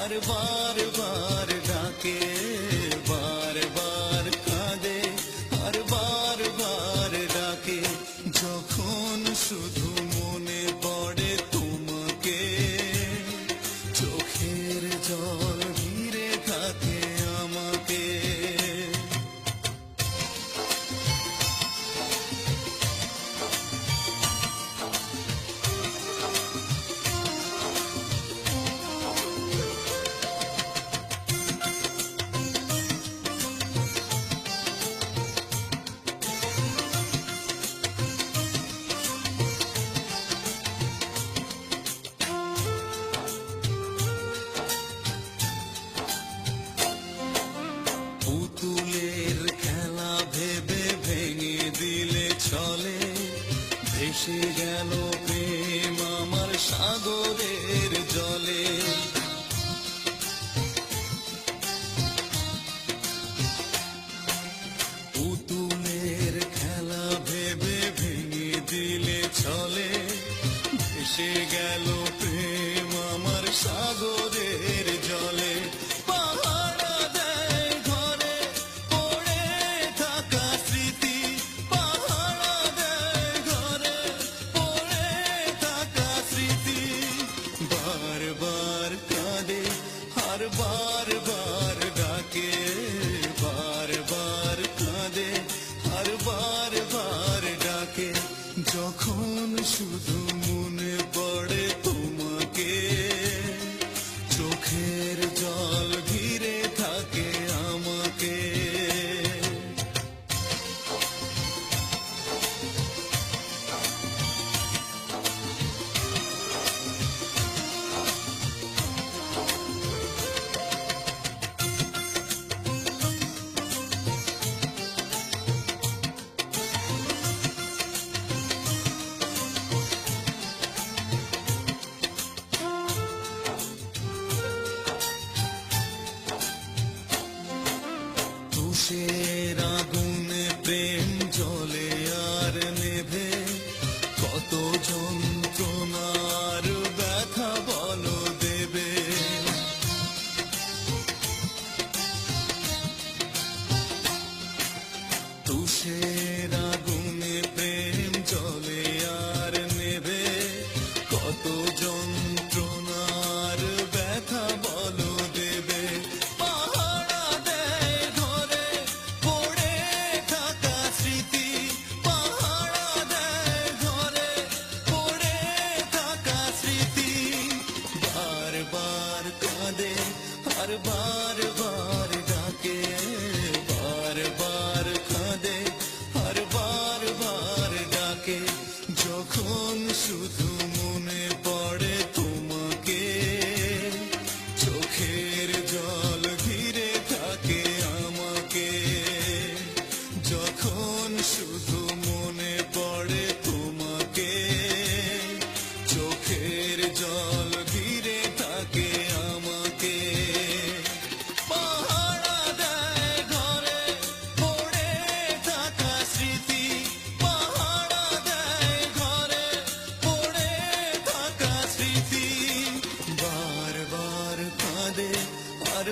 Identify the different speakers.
Speaker 1: আর বারবার ডাকে, বারবার কাঁদে, আর বারবার ডাকে। যখন শুধু মনে পড়ে তোমাকে, চোখের জল ঘিরে থাকে আমাকে। পুতুলের খেলা ভেবে ভেঙে দিলে চলে, ভেসে গেল প্রেম আমার সাগরের জলে। পুতুলের খেলা ভেবে ভেঙে দিলে চলে, ভেসে গেল প্রেম আমার সাগরের জলে। বারবার কাঁদে আর বারবার ডাকে, বারবার কাঁদে আর বারবার ডাকে। যখন শুধু মনে পড়ে তোমাকে, চোখের জল ঘিরে থাকে আমাকে। তুষের আগুনে প্রেম জ্বলে আর নেভে, কত যন্ত্রণার ব্যথা বলো দেবে। তুষের আগুনে প্রেম জ্বলে আর নেভে, কত যন্ত্রণার ব্যথা বলো দেবে। বারবার কাঁদে আর বারবার ডাকে, বারবার কাঁদে আর বারবার ডাকে। যখন শুধু মনে পড়ে তোমাকে, চোখের জল ঘিরে থাকে আমাকে। যখন শুধু মনে পড়ে তোমাকে, চোখের জল ঘিরে থাকে আমাকে। পাহারা দেয় ঘরে পড়ে থাকা স্মৃতি, পাহারা দেয় ঘরে পড়ে থাকা স্মৃতি। বারবার কাঁদে আর